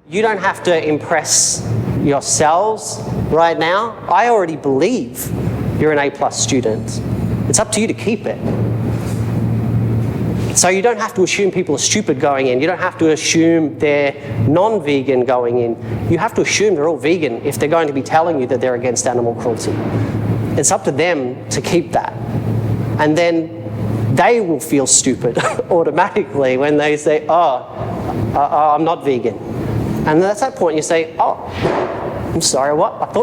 You don't have to impress yourselves right now. I already believe you're an A+ student. It's up to you to keep it. So you don't have to assume people are stupid going in. You don't have to assume they're non-vegan going in. You have to assume they're all vegan if they're going to be telling you that they're against animal cruelty. It's up to them to keep that. And then they will feel stupid automatically when they say, I'm not vegan. And that's that point you say, I'm sorry, what?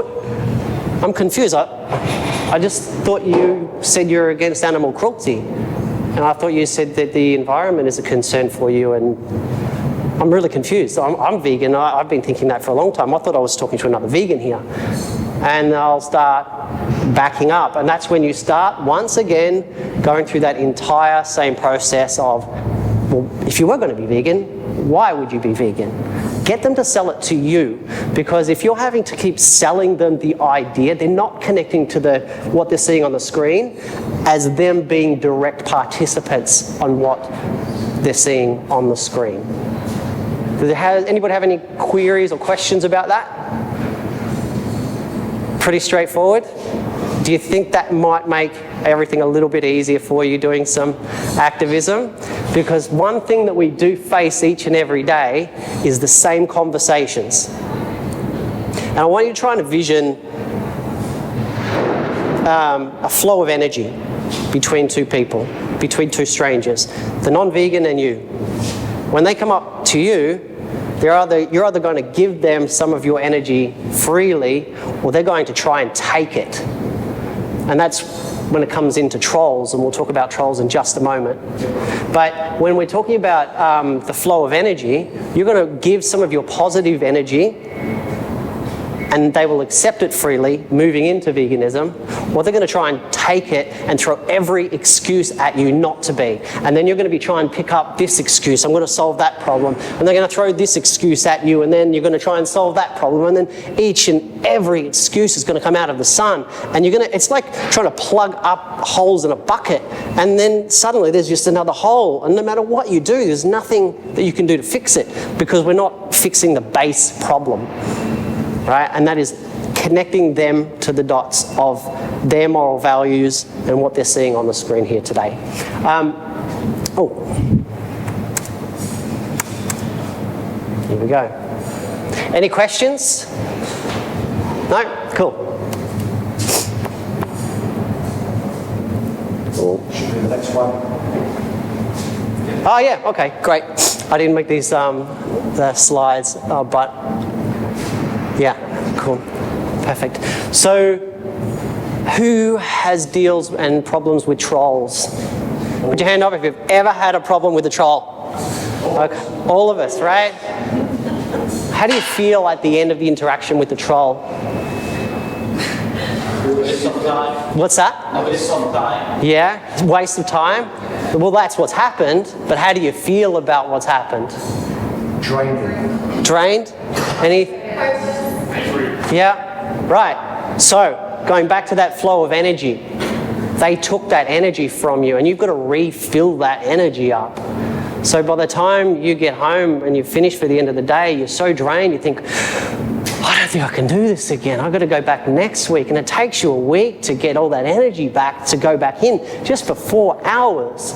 I'm confused. I just thought you said you're against animal cruelty. And I thought you said that the environment is a concern for you, and I'm really confused. I'm vegan. I've been thinking that for a long time. I thought I was talking to another vegan here. And I'll start backing up. And that's when you start, once again, going through that entire same process of, well, if you were going to be vegan, why would you be vegan? Get them to sell it to you, because if you're having to keep selling them the idea, they're not connecting to what they're seeing on the screen as them being direct participants on what they're seeing on the screen. Does anybody have any queries or questions about that? Pretty straightforward. Do you think that might make everything a little bit easier for you doing some activism? Because one thing that we do face each and every day is the same conversations. And I want you to try and envision a flow of energy between two people, between two strangers, the non-vegan and you. When they come up to you, you're either going to give them some of your energy freely, or they're going to try and take it. And that's when it comes into trolls, and we'll talk about trolls in just a moment. But when we're talking about the flow of energy, you're going to give some of your positive energy, and they will accept it freely, moving into veganism, or they're going to try and take it and throw every excuse at you not to be. And then you're going to be trying to pick up this excuse, I'm going to solve that problem, and they're going to throw this excuse at you, and then you're going to try and solve that problem, and then each and every excuse is going to come out of the sun, and it's like trying to plug up holes in a bucket, and then suddenly there's just another hole, and no matter what you do, there's nothing that you can do to fix it, because we're not fixing the base problem. Right? And that is connecting them to the dots of their moral values and what they're seeing on the screen here today. Here we go. Any questions? No? Cool. Should be the next one. Oh yeah, okay, great. I didn't make these the slides, but yeah, cool, perfect. So, who has deals and problems with trolls? Put your hand up if you've ever had a problem with a troll. Okay. All of us, right? How do you feel at the end of the interaction with the troll? Waste of time. What's that? A waste of time. Yeah, waste of time. Well, that's what's happened, but how do you feel about what's happened? Drained. Drained? Any? Yeah, right. So, going back to that flow of energy, they took that energy from you, and you've got to refill that energy up. So by the time you get home and you're finished for the end of the day, you're so drained, you think, I don't think I can do this again. I've got to go back next week. And it takes you a week to get all that energy back, to go back in, just for 4 hours.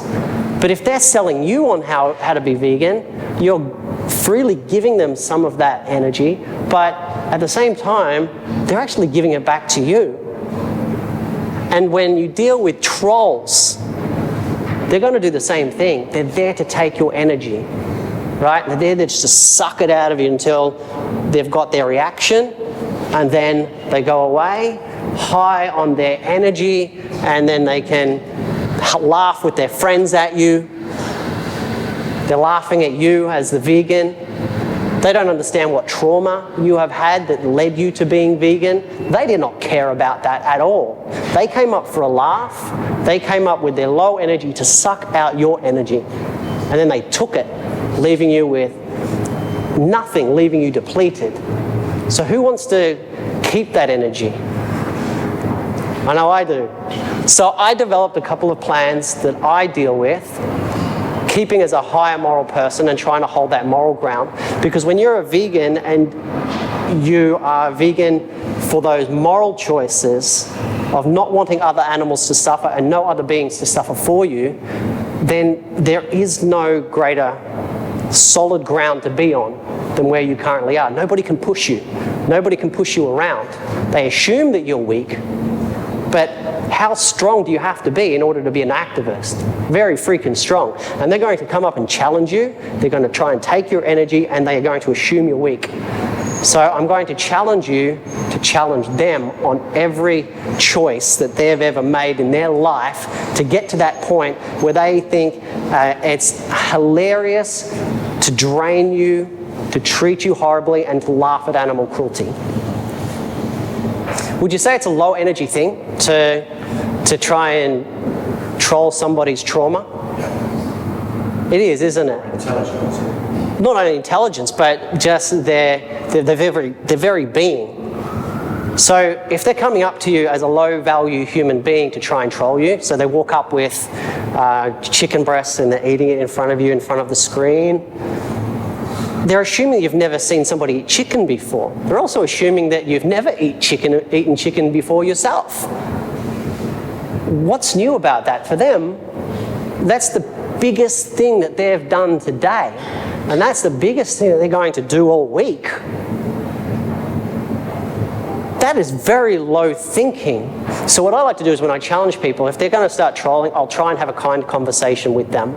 But if they're selling you on how to be vegan, you're freely giving them some of that energy, but at the same time, they're actually giving it back to you. And when you deal with trolls, they're going to do the same thing. They're there to take your energy, right? They're there just to suck it out of you until they've got their reaction, and then they go away high on their energy, and then they can laugh with their friends at you. They're laughing at you as the vegan. They don't understand what trauma you have had that led you to being vegan. They did not care about that at all. They came up for a laugh. They came up with their low energy to suck out your energy. And then they took it, leaving you with nothing, leaving you depleted. So who wants to keep that energy? I know I do. So I developed a couple of plans that I deal with keeping as a higher moral person and trying to hold that moral ground. Because when you're a vegan and you are vegan for those moral choices of not wanting other animals to suffer and no other beings to suffer for you, then there is no greater solid ground to be on than where you currently are. Nobody can push you. Nobody can push you around. They assume that you're weak, but how strong do you have to be in order to be an activist? Very freaking strong. And they're going to come up and challenge you. They're going to try and take your energy, and they are going to assume you're weak. So I'm going to challenge you to challenge them on every choice that they've ever made in their life to get to that point where they think it's hilarious to drain you, to treat you horribly, and to laugh at animal cruelty. Would you say it's a low energy thing to try and troll somebody's trauma? It is, isn't it? Intelligence. Not only intelligence, but just their very being. So if they're coming up to you as a low-value human being to try and troll you, so they walk up with chicken breasts and they're eating it in front of you, in front of the screen, they're assuming you've never seen somebody eat chicken before. They're also assuming that you've never eaten chicken before yourself. What's new about that? For them, that's the biggest thing that they've done today. And that's the biggest thing that they're going to do all week. That is very low thinking. So what I like to do is when I challenge people, if they're going to start trolling, I'll try and have a kind conversation with them.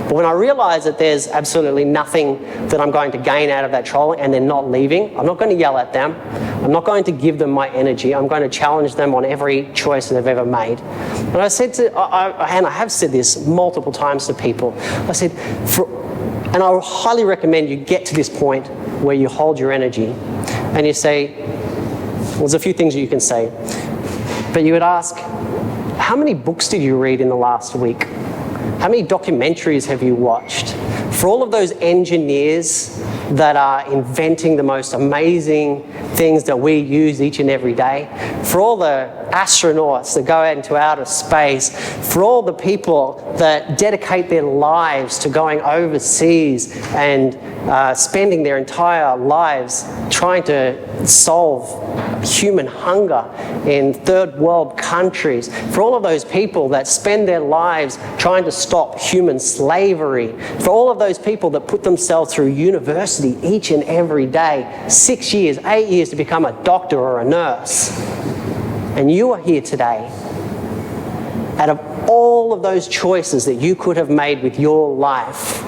But when I realise that there's absolutely nothing that I'm going to gain out of that trolling and they're not leaving, I'm not going to yell at them. I'm not going to give them my energy. I'm going to challenge them on every choice that they've ever made. And I said to, and I have said this multiple times to people, I said, and I highly recommend you get to this point where you hold your energy and you say, there's a few things you can say, but you would ask, how many books did you read in the last week? How many documentaries have you watched? For all of those engineers that are inventing the most amazing things that we use each and every day, for all the astronauts that go out into outer space, for all the people that dedicate their lives to going overseas and spending their entire lives trying to solve human hunger in third world countries, for all of those people that spend their lives trying to stop human slavery, for all of those people that put themselves through university each and every day, 6 years, 8 years to become a doctor or a nurse. And you are here today. Out of all of those choices that you could have made with your life,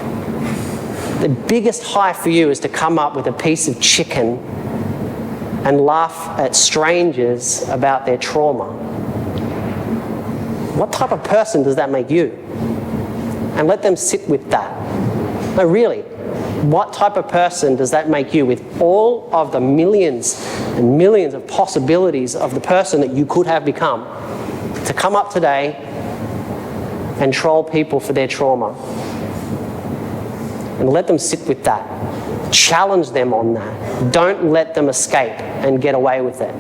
the biggest high for you is to come up with a piece of chicken and laugh at strangers about their trauma. What type of person does that make you? And let them sit with that. No, really, what type of person does that make you with all of the millions and millions of possibilities of the person that you could have become? To come up today and troll people for their trauma. And let them sit with that. Challenge them on that. Don't let them escape and get away with it.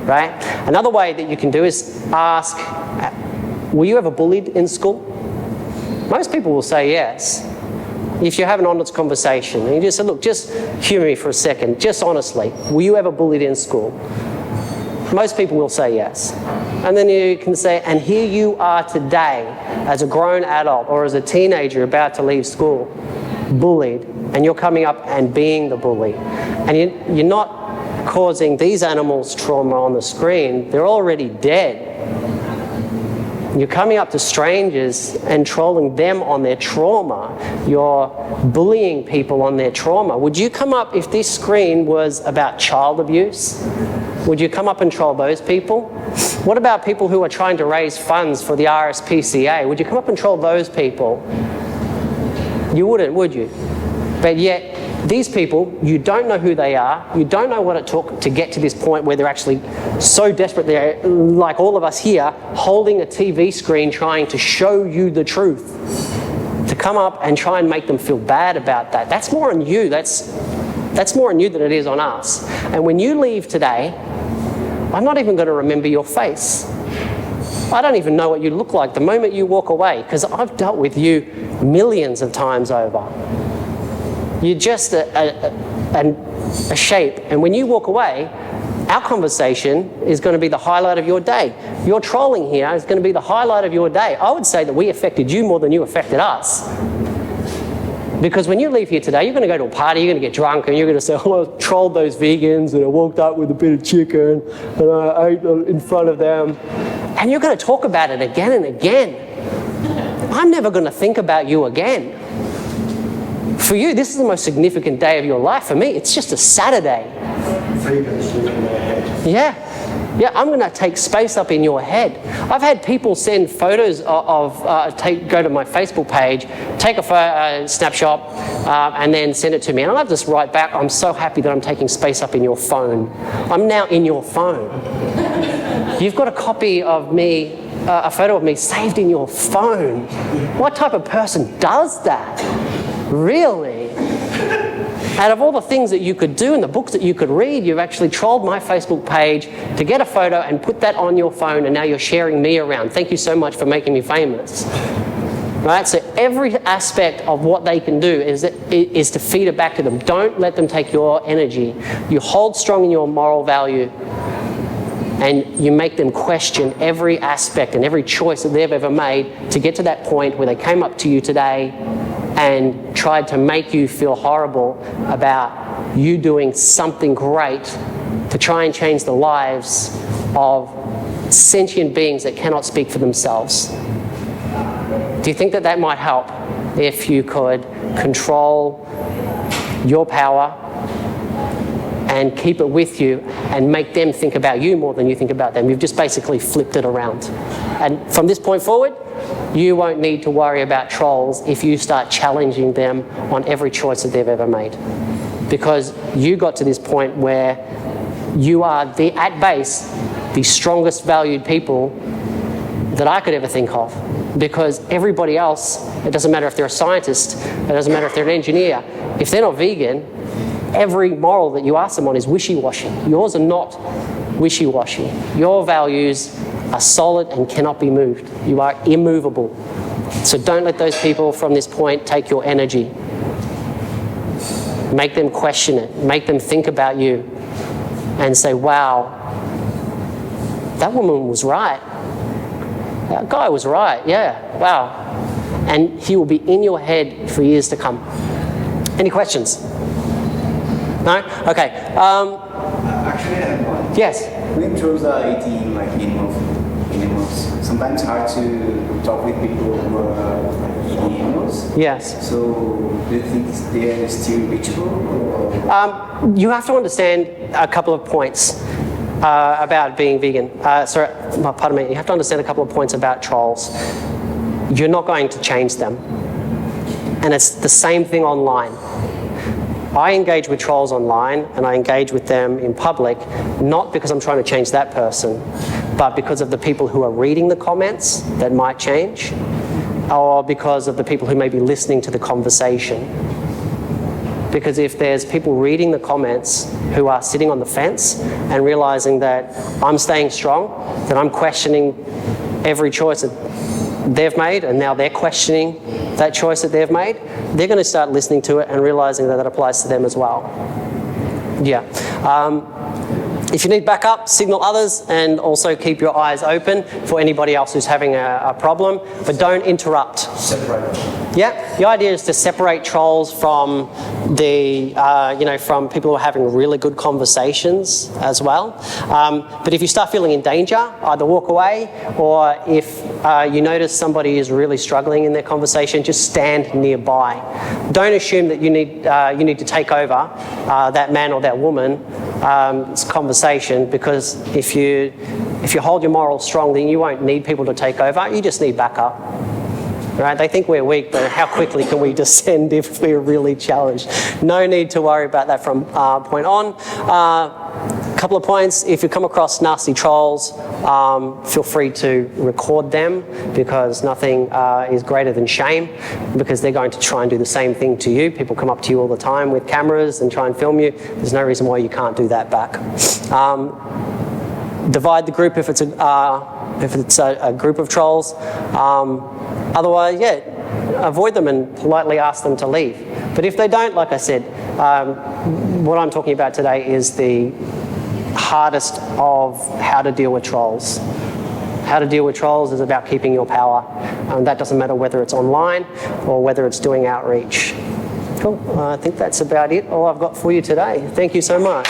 Right? Another way that you can do is ask, were you ever bullied in school? Most people will say yes. If you have an honest conversation and you just say, look, just humour me for a second, just honestly, were you ever bullied in school? Most people will say yes. And then you can say, and here you are today as a grown adult or as a teenager about to leave school, bullied, and you're coming up and being the bully. And you're not causing these animals trauma on the screen. They're already dead. You're coming up to strangers and trolling them on their trauma. You're bullying people on their trauma. Would you come up, if this screen was about child abuse, would you come up and troll those people? What about people who are trying to raise funds for the RSPCA? Would you come up and troll those people? You wouldn't, would you? But yet, these people, you don't know who they are. You don't know what it took to get to this point where they're actually so desperate. They're, like all of us here, holding a TV screen trying to show you the truth. To come up and try and make them feel bad about that. That's more on you. That's more on you than it is on us. And when you leave today, I'm not even going to remember your face. I don't even know what you look like the moment you walk away, because I've dealt with you millions of times over. You're just a shape. And when you walk away, our conversation is going to be the highlight of your day. Your trolling here is going to be the highlight of your day. I would say that we affected you more than you affected us. Because when you leave here today, you're going to go to a party, you're going to get drunk, and you're going to say, oh, I trolled those vegans, and I walked up with a bit of chicken, and I ate in front of them. And you're going to talk about it again and again. I'm never going to think about you again. For you, this is the most significant day of your life. For me, it's just a Saturday. Vegans live in their head. Yeah. Yeah, I'm going to take space up in your head. I've had people send photos go to my Facebook page, take a snapshot, and then send it to me. And I'll just write back, I'm so happy that I'm taking space up in your phone. I'm now in your phone. You've got a copy of me, a photo of me saved in your phone. What type of person does that? Really? Out of all the things that you could do and the books that you could read, you've actually trolled my Facebook page to get a photo and put that on your phone, and now you're sharing me around. Thank you so much for making me famous. Right? So every aspect of what they can do is to feed it back to them. Don't let them take your energy. You hold strong in your moral value, and you make them question every aspect and every choice that they've ever made to get to that point where they came up to you today and tried to make you feel horrible about you doing something great to try and change the lives of sentient beings that cannot speak for themselves. Do you think that that might help if you could control your power and keep it with you and make them think about you more than you think about them? You've just basically flipped it around. And from this point forward, you won't need to worry about trolls if you start challenging them on every choice that they've ever made. Because you got to this point where you are, at base, the strongest valued people that I could ever think of. Because everybody else, it doesn't matter if they're a scientist, it doesn't matter if they're an engineer, if they're not vegan, every moral that you ask them on is wishy-washy. Yours are not wishy-washy. Your values are solid and cannot be moved. You are immovable. So don't let those people from this point take your energy. Make them question it. Make them think about you and say, wow, that woman was right. That guy was right, yeah, wow. And he will be in your head for years to come. Any questions? No? Okay. Actually, I have one. Yes. When trolls are eating like animals, sometimes hard to talk with people who are eating animals. Yes. So, do you think they are still reachable? Or? You have to understand a couple of points about being vegan. Pardon me. You have to understand a couple of points about trolls. You're not going to change them. And it's the same thing online. I engage with trolls online and I engage with them in public, not because I'm trying to change that person, but because of the people who are reading the comments that might change, or because of the people who may be listening to the conversation. Because if there's people reading the comments who are sitting on the fence and realizing that I'm staying strong, that I'm questioning every choice that they've made, and now they're questioning that choice that they've made, they're going to start listening to it and realizing that that applies to them as well. Yeah. If you need backup, signal others, and also keep your eyes open for anybody else who's having a problem, but don't interrupt. Separate. Yeah, the idea is to separate trolls from from people who are having really good conversations as well. But if you start feeling in danger, either walk away, or if you notice somebody is really struggling in their conversation, just stand nearby. Don't assume that you need to take over that man or that woman's conversation, because if you hold your morals strong, then you won't need people to take over. You just need backup. Right? They think we're weak, but how quickly can we descend if we're really challenged? No need to worry about that from point on. Couple of points. If you come across nasty trolls, feel free to record them, because nothing is greater than shame, because they're going to try and do the same thing to you. People come up to you all the time with cameras and try and film you. There's no reason why you can't do that back. Divide the group if it's a group of trolls. Otherwise, avoid them and politely ask them to leave. But if they don't, like I said, what I'm talking about today is the hardest of how to deal with trolls. How to deal with trolls is about keeping your power. That doesn't matter whether it's online or whether it's doing outreach. Cool. I think that's about it, all I've got for you today. Thank you so much.